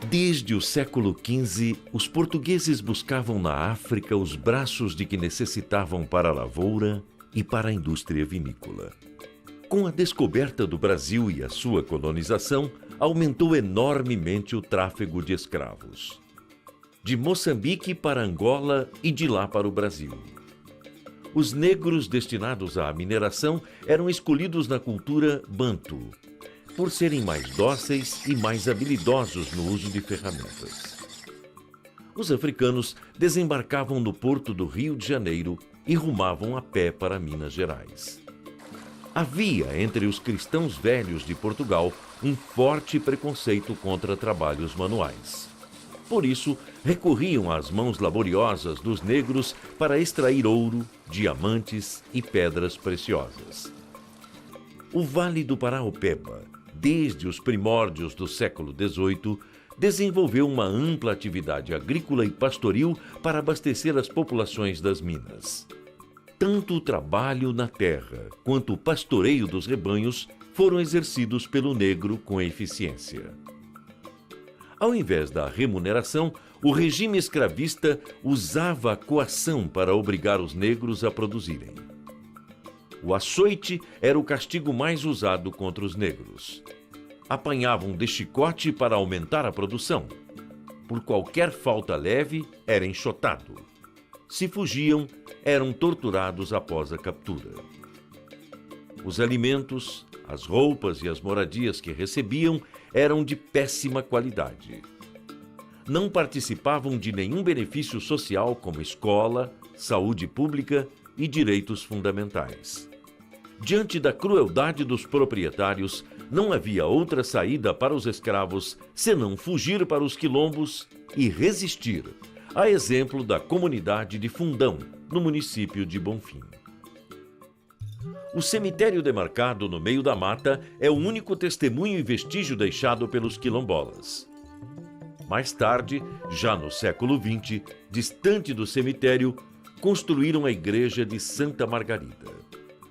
Desde o século XV, os portugueses buscavam na África os braços de que necessitavam para a lavoura e para a indústria vinícola. Com a descoberta do Brasil e a sua colonização, aumentou enormemente o tráfego de escravos. De Moçambique para Angola e de lá para o Brasil. Os negros destinados à mineração eram escolhidos na cultura bantu, por serem mais dóceis e mais habilidosos no uso de ferramentas. Os africanos desembarcavam no porto do Rio de Janeiro e rumavam a pé para Minas Gerais. Havia entre os cristãos velhos de Portugal um forte preconceito contra trabalhos manuais. Por isso, recorriam às mãos laboriosas dos negros para extrair ouro, diamantes e pedras preciosas. O Vale do Paraopeba, desde os primórdios do século XVIII, desenvolveu uma ampla atividade agrícola e pastoril para abastecer as populações das minas. Tanto o trabalho na terra quanto o pastoreio dos rebanhos foram exercidos pelo negro com eficiência. Ao invés da remuneração, o regime escravista usava a coação para obrigar os negros a produzirem. O açoite era o castigo mais usado contra os negros. Apanhavam de chicote para aumentar a produção. Por qualquer falta leve, era enxotado. Se fugiam, eram torturados após a captura. Os alimentos, as roupas e as moradias que recebiam eram de péssima qualidade. Não participavam de nenhum benefício social como escola, saúde pública e direitos fundamentais. Diante da crueldade dos proprietários, não havia outra saída para os escravos senão fugir para os quilombos e resistir, a exemplo da comunidade de Fundão, no município de Bonfim. O cemitério demarcado no meio da mata é o único testemunho e vestígio deixado pelos quilombolas. Mais tarde, já no século XX, distante do cemitério, construíram a igreja de Santa Margarida.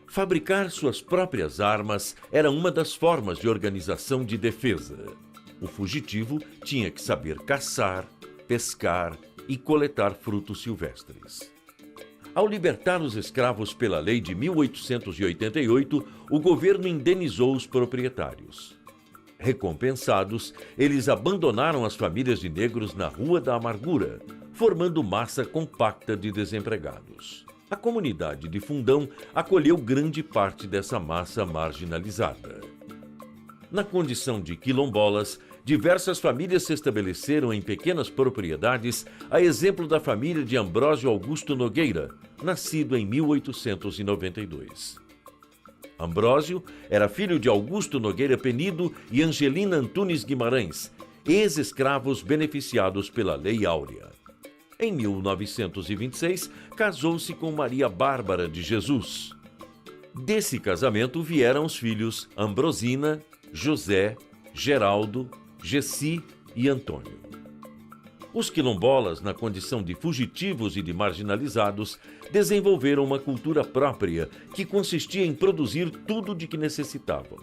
Fabricar suas próprias armas era uma das formas de organização de defesa. O fugitivo tinha que saber caçar, pescar e coletar frutos silvestres. Ao libertar os escravos pela lei de 1888, o governo indenizou os proprietários. Recompensados, eles abandonaram as famílias de negros na Rua da Amargura, formando massa compacta de desempregados. A comunidade de Fundão acolheu grande parte dessa massa marginalizada. Na condição de quilombolas, diversas famílias se estabeleceram em pequenas propriedades, a exemplo da família de Ambrósio Augusto Nogueira, nascido em 1892. Ambrósio era filho de Augusto Nogueira Penido e Angelina Antunes Guimarães, ex-escravos beneficiados pela Lei Áurea. Em 1926, casou-se com Maria Bárbara de Jesus. Desse casamento vieram os filhos Ambrosina, José, Geraldo, Gessi e Antônio. Os quilombolas, na condição de fugitivos e de marginalizados, desenvolveram uma cultura própria que consistia em produzir tudo de que necessitavam.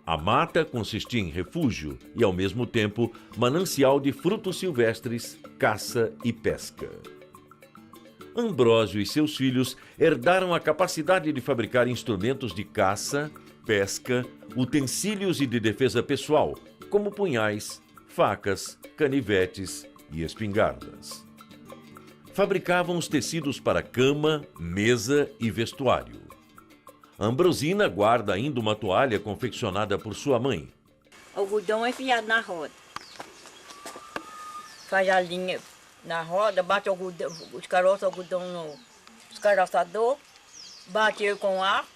A mata consistia em refúgio e, ao mesmo tempo, manancial de frutos silvestres, caça e pesca. Ambrósio e seus filhos herdaram a capacidade de fabricar instrumentos de caça, pesca, utensílios e de defesa pessoal, como punhais, facas, canivetes e espingardas. Fabricavam os tecidos para cama, mesa e vestuário. Ambrosina guarda ainda uma toalha confeccionada por sua mãe. O algodão é enfiado na roda. Faz a linha na roda, bate o algodão, os caroços do algodão no escaraçador, bate ele com arco,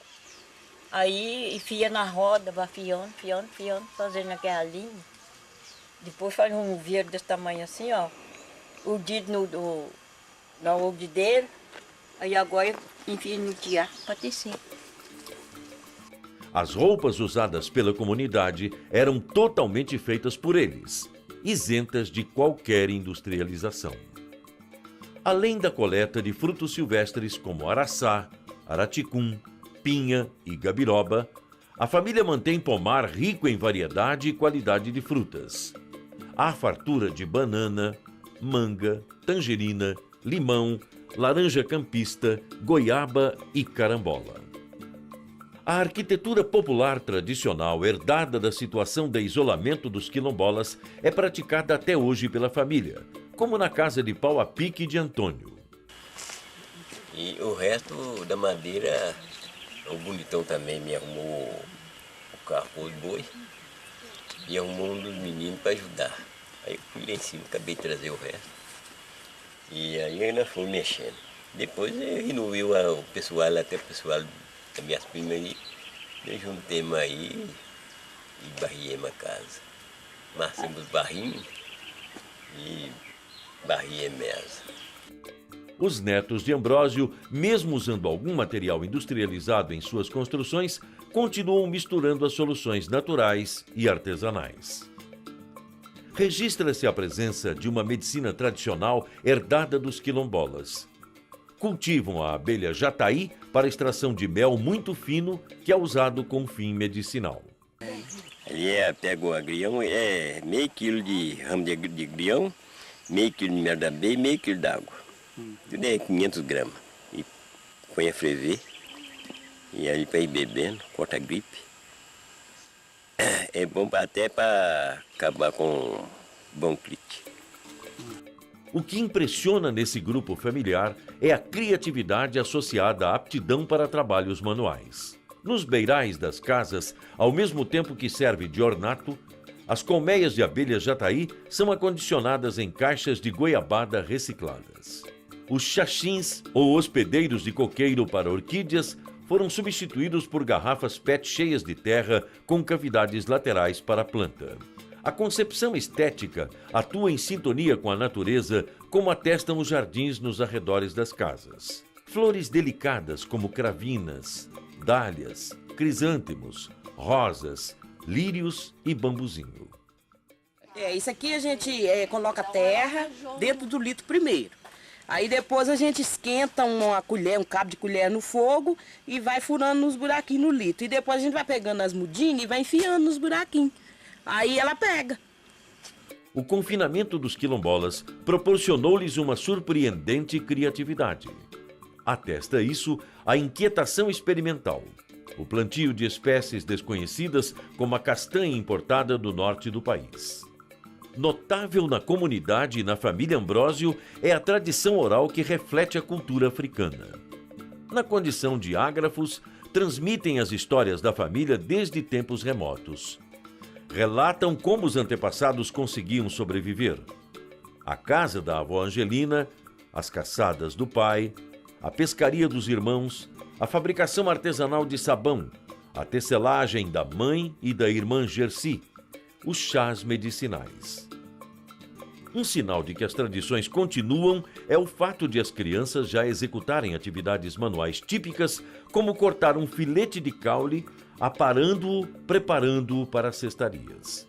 aí enfia na roda, vai fiando, fazendo aquela linha. Depois faz um vieiro desse tamanho assim, ó. O dedo na olho dele, aí agora enfia no tiar para tecer. As roupas usadas pela comunidade eram totalmente feitas por eles, isentas de qualquer industrialização. Além da coleta de frutos silvestres como araçá, araticum, pinha e gabiroba, a família mantém pomar rico em variedade e qualidade de frutas. há fartura de banana, manga, tangerina, limão, laranja campista, goiaba e carambola. A arquitetura popular tradicional, herdada da situação de isolamento dos quilombolas, é praticada até hoje pela família, como na casa de pau a pique de Antônio. E o resto da madeira, o bonitão também me arrumou o carro de boi e arrumou um dos meninos para ajudar. Aí eu fui lá em cima, acabei de trazer o resto. E aí nós fomos mexendo. Depois eu renovei o pessoal, até o pessoal das minhas primas aí. Eu juntemos aí e barriemos a casa. Marcamos barrinhos e barriemos mesa. Os netos de Ambrósio, mesmo usando algum material industrializado em suas construções, continuam misturando as soluções naturais e artesanais. Registra-se a presença de uma medicina tradicional herdada dos quilombolas. Cultivam a abelha jataí para extração de mel muito fino, que é usado com fim medicinal. Ali pega o agrião, meio quilo de ramo de agrião, meio quilo de mel da abelha e meio quilo d'água. Tudo é 500 gramas. E põe a ferver. E aí para ir bebendo, corta a gripe. É bom até para acabar com bronquite. O que impressiona nesse grupo familiar é a criatividade associada à aptidão para trabalhos manuais. Nos beirais das casas, ao mesmo tempo que serve de ornato, as colmeias de abelha jataí são acondicionadas em caixas de goiabada recicladas. Os xaxins, ou hospedeiros de coqueiro para orquídeas, foram substituídos por garrafas PET cheias de terra com cavidades laterais para a planta. A concepção estética atua em sintonia com a natureza, como atestam os jardins nos arredores das casas. Flores delicadas como cravinas, dálias, crisântemos, rosas, lírios e bambuzinho. Isso aqui a gente coloca terra dentro do litro primeiro. Aí depois a gente esquenta uma colher, um cabo de colher no fogo e vai furando nos buraquinhos no litro. E depois a gente vai pegando as mudinhas e vai enfiando nos buraquinhos. Aí ela pega. O confinamento dos quilombolas proporcionou-lhes uma surpreendente criatividade. Atesta isso a inquietação experimental, o plantio de espécies desconhecidas como a castanha importada do norte do país. Notável na comunidade e na família Ambrósio é a tradição oral que reflete a cultura africana. Na condição de ágrafos, transmitem as histórias da família desde tempos remotos. Relatam como os antepassados conseguiam sobreviver. A casa da avó Angelina, as caçadas do pai, a pescaria dos irmãos, a fabricação artesanal de sabão, a tecelagem da mãe e da irmã Gersi, os chás medicinais. Um sinal de que as tradições continuam é o fato de as crianças já executarem atividades manuais típicas, como cortar um filete de caule, aparando-o, preparando-o para cestarias.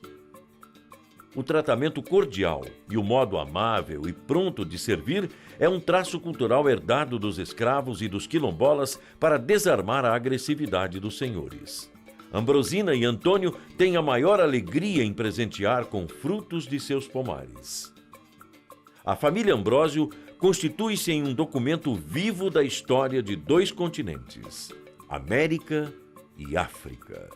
O tratamento cordial e o modo amável e pronto de servir é um traço cultural herdado dos escravos e dos quilombolas para desarmar a agressividade dos senhores. Ambrosina e Antônio têm a maior alegria em presentear com frutos de seus pomares. A família Ambrósio constitui-se em um documento vivo da história de dois continentes, América e África.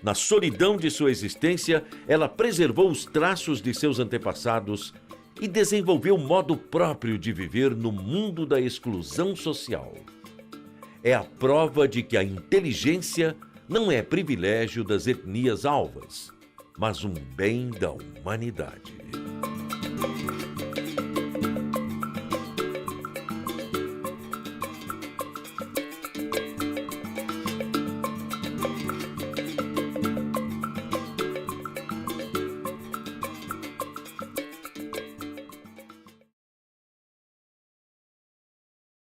Na solidão de sua existência, ela preservou os traços de seus antepassados e desenvolveu um modo próprio de viver no mundo da exclusão social. É a prova de que a inteligência não é privilégio das etnias alvas, mas um bem da humanidade.